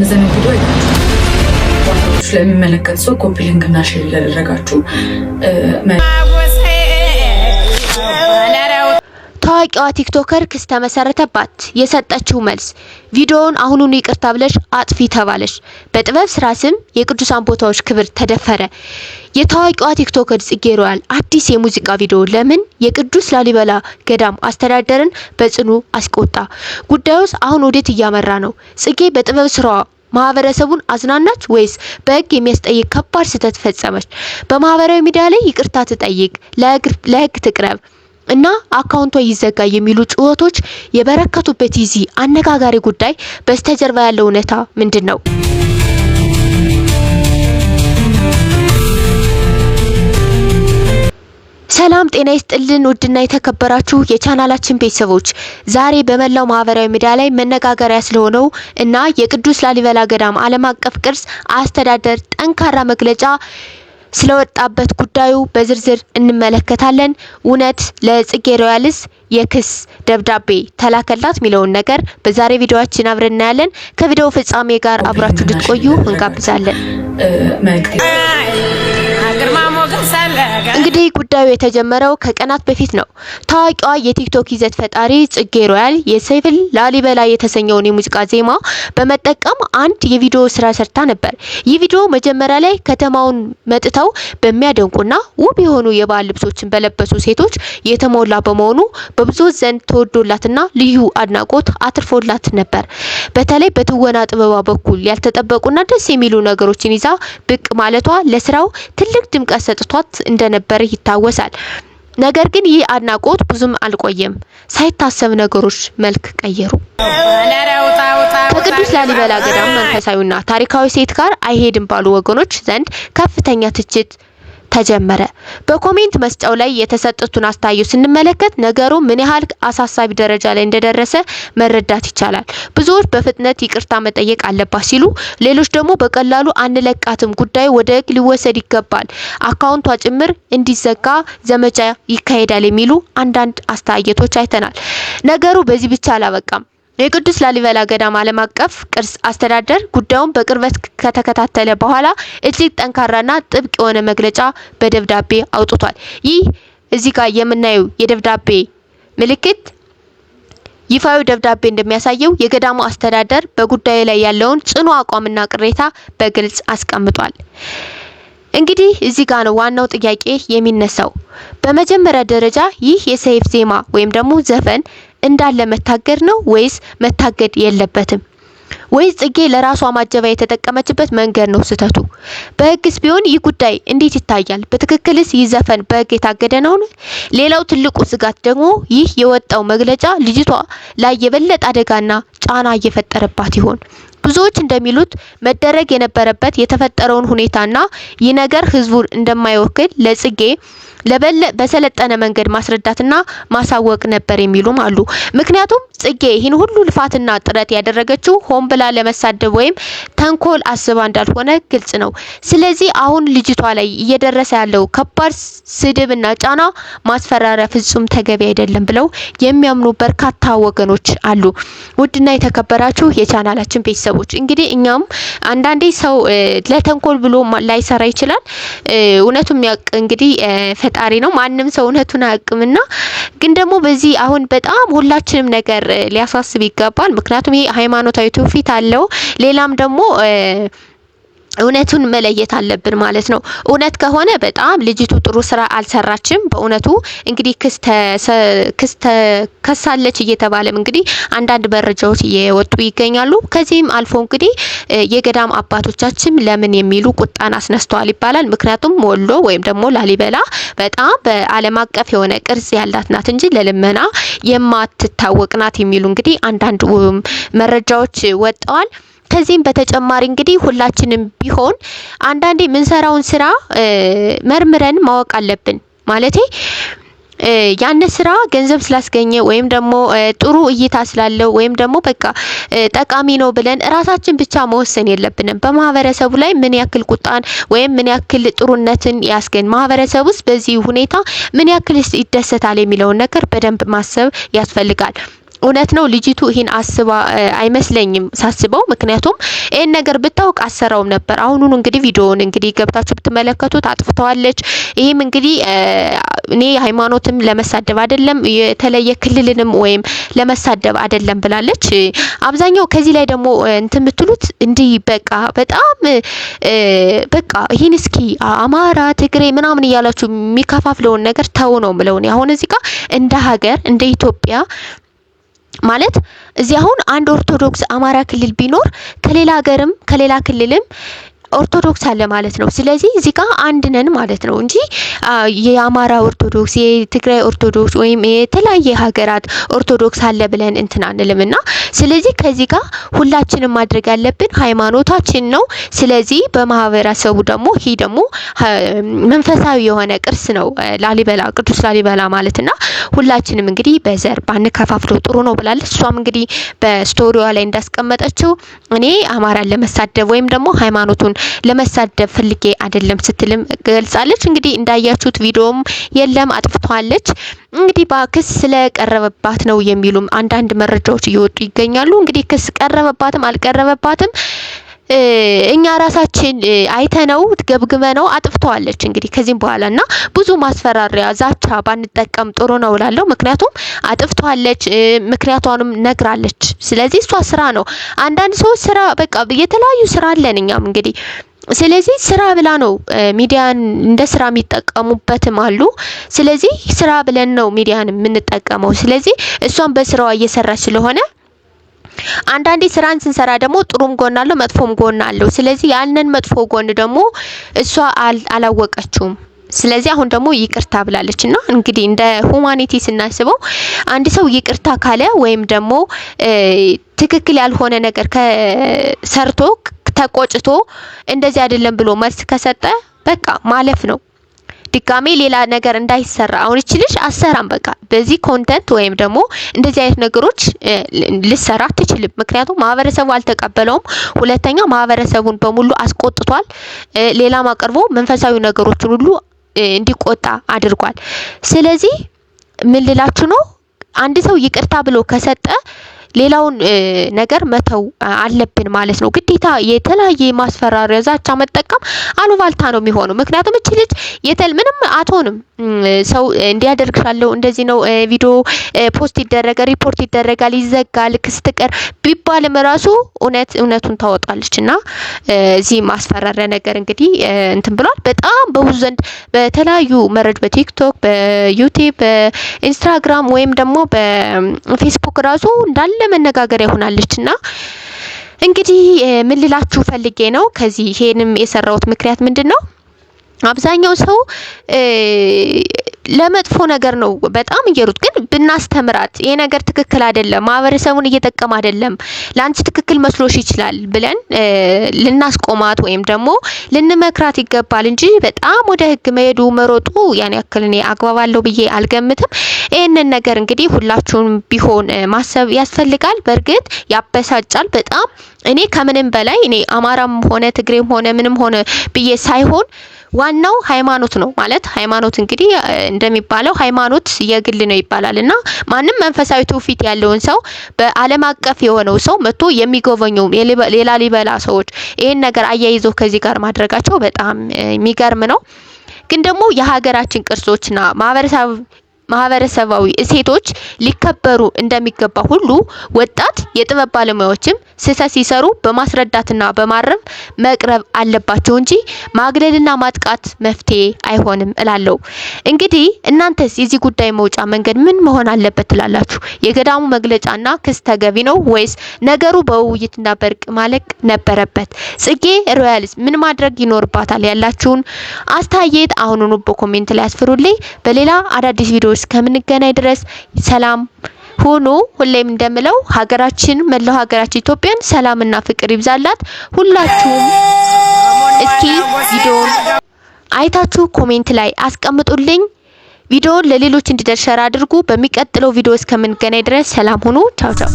እነዚህ ቪዲዮ ስለሚመለከት ሰው ኮፒ ሊንክ እና ሼር እያደረጋችሁ ታዋቂዋ ቲክቶከር ክስ ተመሰረተባት። የሰጠችው መልስ ቪዲዮውን አሁኑን ይቅርታ ብለሽ አጥፊ ተባለሽ። በጥበብ ስራ ስም የቅዱሳን ቦታዎች ክብር ተደፈረ። የታዋቂዋ ቲክቶከር ጽጌ ሮያል አዲስ የሙዚቃ ቪዲዮ ለምን የቅዱስ ላሊበላ ገዳም አስተዳደርን በጽኑ አስቆጣ? ጉዳዩስ አሁን ወዴት እያመራ ነው? ጽጌ በጥበብ ስራዋ ማህበረሰቡን አዝናናች ወይስ በህግ የሚያስጠይቅ ከባድ ስህተት ፈጸመች? በማህበራዊ ሚዲያ ላይ ይቅርታ ትጠይቅ፣ ለህግ ትቅረብ እና አካውንቷ ይዘጋ የሚሉ ጩኸቶች የበረከቱበት ይዚህ አነጋጋሪ ጉዳይ በስተጀርባ ያለው እውነታ ምንድነው? ሰላም ጤና ይስጥልን ውድና የተከበራችሁ የቻናላችን ቤተሰቦች፣ ዛሬ በመላው ማህበራዊ ሚዲያ ላይ መነጋገሪያ ስለሆነው እና የቅዱስ ላሊበላ ገዳም ዓለም አቀፍ ቅርስ አስተዳደር ጠንካራ መግለጫ ስለወጣበት ጉዳዩ በዝርዝር እንመለከታለን። እውነት ለጽጌ ሮያልስ የክስ ደብዳቤ ተላከላት ሚለውን ነገር በዛሬ ቪዲዮአችን አብረን እናያለን። ከቪዲዮው ፍጻሜ ጋር አብራችሁ እንድትቆዩ እንጋብዛለን። እንግዲህ ጉዳዩ የተጀመረው ከቀናት በፊት ነው። ታዋቂዋ የቲክቶክ ይዘት ፈጣሪ ጽጌ ሮያል የሰይፍል ላሊበላ የተሰኘውን የሙዚቃ ዜማ በመጠቀም አንድ የቪዲዮ ስራ ሰርታ ነበር። ይህ ቪዲዮ መጀመሪያ ላይ ከተማውን መጥተው በሚያደንቁና ውብ የሆኑ የባህል ልብሶችን በለበሱ ሴቶች የተሞላ በመሆኑ በብዙዎች ዘንድ ተወዶላትና ልዩ አድናቆት አትርፎላት ነበር። በተለይ በትወና ጥበባ በኩል ያልተጠበቁና ደስ የሚሉ ነገሮችን ይዛ ብቅ ማለቷ ለስራው ትልቅ ድምቀት ሰጥቷት እንደነበር ይታወሳል። ነገር ግን ይህ አድናቆት ብዙም አልቆየም። ሳይታሰብ ነገሮች መልክ ቀየሩ። ከቅዱስ ላሊበላ ገዳም መንፈሳዊና ታሪካዊ ሴት ጋር አይሄድም ባሉ ወገኖች ዘንድ ከፍተኛ ትችት ተጀመረ። በኮሜንት መስጫው ላይ የተሰጡትን አስተያየት ስንመለከት ነገሩ ምን ያህል አሳሳቢ ደረጃ ላይ እንደደረሰ መረዳት ይቻላል። ብዙዎች በፍጥነት ይቅርታ መጠየቅ አለባት ሲሉ፣ ሌሎች ደግሞ በቀላሉ አንለቃትም፣ ጉዳዩ ወደ ህግ ሊወሰድ ይገባል፣ አካውንቷ ጭምር እንዲዘጋ ዘመቻ ይካሄዳል የሚሉ አንዳንድ አስተያየቶች አይተናል። ነገሩ በዚህ ብቻ አላበቃም። የቅዱስ ላሊበላ ገዳም ዓለም አቀፍ ቅርስ አስተዳደር ጉዳዩን በቅርበት ከተከታተለ በኋላ እጅግ ጠንካራና ጥብቅ የሆነ መግለጫ በደብዳቤ አውጥቷል። ይህ እዚህ ጋር የምናየው የደብዳቤ ምልክት ይፋዊ ደብዳቤ እንደሚያሳየው የገዳሙ አስተዳደር በጉዳዩ ላይ ያለውን ጽኑ አቋምና ቅሬታ በግልጽ አስቀምጧል። እንግዲህ እዚህ ጋር ነው ዋናው ጥያቄ የሚነሳው። በመጀመሪያ ደረጃ ይህ የሰይፍ ዜማ ወይም ደግሞ ዘፈን እንዳለ መታገድ ነው ወይስ መታገድ የለበትም? ወይስ ጽጌ ለራሷ ማጀባ የተጠቀመችበት መንገድ ነው ስህተቱ? በህግስ ቢሆን ይህ ጉዳይ እንዴት ይታያል? በትክክልስ ይህ ዘፈን በህግ የታገደ ነው? ሌላው ትልቁ ስጋት ደግሞ ይህ የወጣው መግለጫ ልጅቷ ላይ የበለጠ አደጋና ጫና እየፈጠረባት ይሆን? ብዙዎች እንደሚሉት መደረግ የነበረበት የተፈጠረውን ሁኔታና ይህ ነገር ህዝቡን እንደማይወክል ለጽጌ በሰለጠነ መንገድ ማስረዳትና ማሳወቅ ነበር የሚሉም አሉ። ምክንያቱም ጽጌ ይህን ሁሉ ልፋትና ጥረት ያደረገችው ሆን ብላ ለመሳደብ ወይም ተንኮል አስባ እንዳልሆነ ግልጽ ነው። ስለዚህ አሁን ልጅቷ ላይ እየደረሰ ያለው ከባድ ስድብና ጫና ማስፈራሪያ ፍጹም ተገቢ አይደለም ብለው የሚያምኑ በርካታ ወገኖች አሉ። ውድና የተከበራችሁ የቻናላችን ቤተሰቦች እንግዲህ እኛም አንዳንዴ ሰው ለተንኮል ብሎ ላይሰራ ይችላል። እውነቱም ያቅ እንግዲህ ፈጣሪ ነው። ማንም ሰው እውነቱን አያውቅምና ግን ደግሞ በዚህ አሁን በጣም ሁላችንም ነገር ሊያሳስብ ይገባል። ምክንያቱም ይሄ ሃይማኖታዊ ትውፊት አለው። ሌላም ደግሞ እውነቱን መለየት አለብን ማለት ነው። እውነት ከሆነ በጣም ልጅቱ ጥሩ ስራ አልሰራችም። በእውነቱ እንግዲህ ክስ ከሳለች እየተባለም እንግዲህ አንዳንድ መረጃዎች እየወጡ ይገኛሉ። ከዚህም አልፎ እንግዲህ የገዳም አባቶቻችን ለምን የሚሉ ቁጣን አስነስተዋል ይባላል። ምክንያቱም ወሎ ወይም ደግሞ ላሊበላ በጣም በዓለም አቀፍ የሆነ ቅርስ ያላት ናት እንጂ ለልመና የማትታወቅ ናት የሚሉ እንግዲህ አንዳንድ መረጃዎች ወጥተዋል። ከዚህም በተጨማሪ እንግዲህ ሁላችንም ቢሆን አንዳንዴ የምንሰራውን ስራ መርምረን ማወቅ አለብን። ማለቴ ያን ስራ ገንዘብ ስላስገኘ ወይም ደግሞ ጥሩ እይታ ስላለው ወይም ደግሞ በቃ ጠቃሚ ነው ብለን ራሳችን ብቻ መወሰን የለብንም። በማህበረሰቡ ላይ ምን ያክል ቁጣን ወይም ምን ያክል ጥሩነትን ያስገኝ፣ ማህበረሰቡስ በዚህ ሁኔታ ምን ያክል ይደሰታል የሚለውን ነገር በደንብ ማሰብ ያስፈልጋል። እውነት ነው ልጅቱ ይሄን አስባ አይመስለኝም ሳስበው። ምክንያቱም ይሄን ነገር ብታውቅ አሰራውም ነበር። አሁኑን እንግዲህ ቪዲዮውን እንግዲህ ገብታችሁ ብትመለከቱት አጥፍተዋለች። ይሄም እንግዲህ እኔ ሃይማኖትም ለመሳደብ አይደለም የተለየ ክልልንም ወይም ለመሳደብ አይደለም ብላለች። አብዛኛው ከዚህ ላይ ደግሞ እንትን የምትሉት እንዲህ በቃ በጣም በቃ ይሄን እስኪ አማራ ትግሬ ምናምን እያላችሁ የሚከፋፍለውን ነገር ተው ነው ምለው። አሁን እዚህ ጋር እንደ ሀገር እንደ ኢትዮጵያ ማለት እዚህ አሁን አንድ ኦርቶዶክስ አማራ ክልል ቢኖር ከሌላ ሀገርም ከሌላ ክልልም ኦርቶዶክስ አለ ማለት ነው። ስለዚህ እዚህ ጋር አንድ ነን ማለት ነው እንጂ የአማራ ኦርቶዶክስ የትግራይ ኦርቶዶክስ ወይም የተለያየ ሀገራት ኦርቶዶክስ አለ ብለን እንትን አንልምና ስለዚህ ከዚህ ጋር ሁላችንም ማድረግ ያለብን ሃይማኖታችን ነው። ስለዚህ በማህበረሰቡ ደግሞ ይሄ ደግሞ መንፈሳዊ የሆነ ቅርስ ነው ላሊበላ ቅዱስ ላሊበላ ማለትና ሁላችንም እንግዲህ በዘር ባንከፋፍለው ጥሩ ነው ብላለች። እሷም እንግዲህ በስቶሪዋ ላይ እንዳስቀመጠችው እኔ አማራን ለመሳደብ ወይም ደግሞ ሃይማኖቱን ለመሳደብ ፈልጌ አይደለም ስትልም ገልጻለች። እንግዲህ እንዳያችሁት ቪዲዮም የለም አጥፍቷለች። እንግዲህ በክስ ስለቀረበባት ነው የሚሉም አንዳንድ መረጃዎች እየወጡ ይገኛሉ። እንግዲህ ክስ ቀረበባትም አልቀረበባትም እኛ ራሳችን አይተነው ገብግመነው አጥፍተዋለች። እንግዲህ ከዚህም በኋላና ብዙ ማስፈራሪያ ዛቻ ባንጠቀም ጥሩ ነው እላለሁ። ምክንያቱም አጥፍተዋለች ምክንያቷንም ነግራለች። ስለዚህ እሷ ስራ ነው። አንዳንድ ሰው ስራ በቃ የተለያዩ ስራ አለን እኛም እንግዲህ ስለዚህ ስራ ብላ ነው ሚዲያን እንደ ስራ የሚጠቀሙበትም አሉ። ስለዚህ ስራ ብለን ነው ሚዲያን የምንጠቀመው። ስለዚህ እሷም በስራዋ እየሰራች ስለሆነ አንዳንዴ ስራን ስንሰራ ደግሞ ጥሩም ጎን አለው መጥፎም ጎን አለው። ስለዚህ ያንን መጥፎ ጎን ደግሞ እሷ አላወቀችውም። ስለዚህ አሁን ደግሞ ይቅርታ ብላለችና እንግዲህ እንደ ሁማኒቲ ስናስበው አንድ ሰው ይቅርታ ካለ ወይም ደግሞ ትክክል ያልሆነ ነገር ከሰርቶ ተቆጭቶ እንደዚህ አይደለም ብሎ መልስ ከሰጠ በቃ ማለፍ ነው። ድጋሜ ሌላ ነገር እንዳይሰራ አሁን እቺ ልጅ አሰራም በቃ በዚህ ኮንተንት ወይም ደግሞ እንደዚህ አይነት ነገሮች ልሰራ አትችልም። ምክንያቱም ማህበረሰቡ አልተቀበለውም። ሁለተኛ ማህበረሰቡን በሙሉ አስቆጥቷል። ሌላም አቅርቦ መንፈሳዊ ነገሮችን ሁሉ እንዲቆጣ አድርጓል። ስለዚህ ምን ልላችሁ ነው አንድ ሰው ይቅርታ ብሎ ከሰጠ ሌላውን ነገር መተው አለብን ማለት ነው። ግዴታ የተለያየ ማስፈራሪያ ዛቻ መጠቀም አሉባልታ ነው የሚሆነው። ምክንያቱም እቺ ልጅ ምንም አትሆንም። ሰው እንዲያደርግሻለሁ እንደዚህ ነው ቪዲዮ ፖስት ይደረጋል ሪፖርት ይደረጋል ይዘጋል ክስትቀር ቢባልም ራሱ እውነቱን ታወጣለችና እዚህ ማስፈራሪያ ነገር እንግዲህ እንትን ብሏል። በጣም በብዙ ዘንድ በተለያዩ መረጃ በቲክቶክ በዩቲዩብ በኢንስታግራም ወይም ደግሞ በፌስቡክ ራሱ እንዳለ መነጋገሪያ ይሆናለችና እንግዲህ ምን ልላችሁ ፈልጌ ነው ከዚህ ይሄንም የሰራውት ምክንያት ምንድነው? አብዛኛው ሰው ለመጥፎ ነገር ነው በጣም እየሩት ግን ብናስተምራት ይሄ ነገር ትክክል አይደለም ማህበረሰቡን እየተጠቀመ አይደለም ላንቺ ትክክል መስሎሽ ይችላል ብለን ልናስቆማት ወይም ደግሞ ልንመክራት ይገባል እንጂ በጣም ወደ ህግ መሄዱ መሮጡ ያን ያክል እኔ አግባባለሁ ብዬ አልገምትም። ይሄንን ነገር እንግዲህ ሁላችሁም ቢሆን ማሰብ ያስፈልጋል። በርግጥ ያበሳጫል በጣም እኔ ከምንም በላይ እኔ አማራም ሆነ ትግሬም ሆነ ምንም ሆነ ብዬ ሳይሆን ዋናው ሃይማኖት ነው ማለት ሃይማኖት እንግዲህ እንደሚባለው ሃይማኖት የግል ነው ይባላልና ማንም መንፈሳዊ ትውፊት ያለውን ሰው በአለም አቀፍ የሆነው ሰው መጥቶ የሚጎበኘው የላሊበላ ሰዎች ይሄን ነገር አያይዘው ከዚህ ጋር ማድረጋቸው በጣም የሚገርም ነው። ግን ደግሞ የሀገራችን ቅርሶችና ማህበረሰባዊ እሴቶች ሊከበሩ እንደሚገባ ሁሉ ወጣት የጥበብ ባለሙያዎችም ስህተት ሲሰሩ በማስረዳትና በማረም መቅረብ አለባቸው እንጂ ማግለልና ማጥቃት መፍትሄ አይሆንም እላለሁ። እንግዲህ እናንተስ የዚህ ጉዳይ መውጫ መንገድ ምን መሆን አለበት ትላላችሁ? የገዳሙ መግለጫና ክስ ተገቢ ነው ወይስ ነገሩ በውይይትና በእርቅ ማለቅ ነበረበት? ጽጌ ሮያልስ ምን ማድረግ ይኖርባታል? ያላችሁን አስተያየት አሁኑኑ በኮሜንት ላይ አስፍሩልኝ። በሌላ አዳዲስ ቪዲዮ እስከምንገናኝ ድረስ ሰላም ሁኑ። ሁሌም እንደምለው ሀገራችን መላው ሀገራችን ኢትዮጵያን ሰላምና ፍቅር ይብዛላት። ሁላችሁም እስኪ ቪዲዮን አይታችሁ ኮሜንት ላይ አስቀምጡልኝ። ቪዲዮን ለሌሎች እንዲደርስ ሸር አድርጉ። በሚቀጥለው ቪዲዮ እስከምንገናኝ ድረስ ሰላም ሁኑ። ቻው ቻው።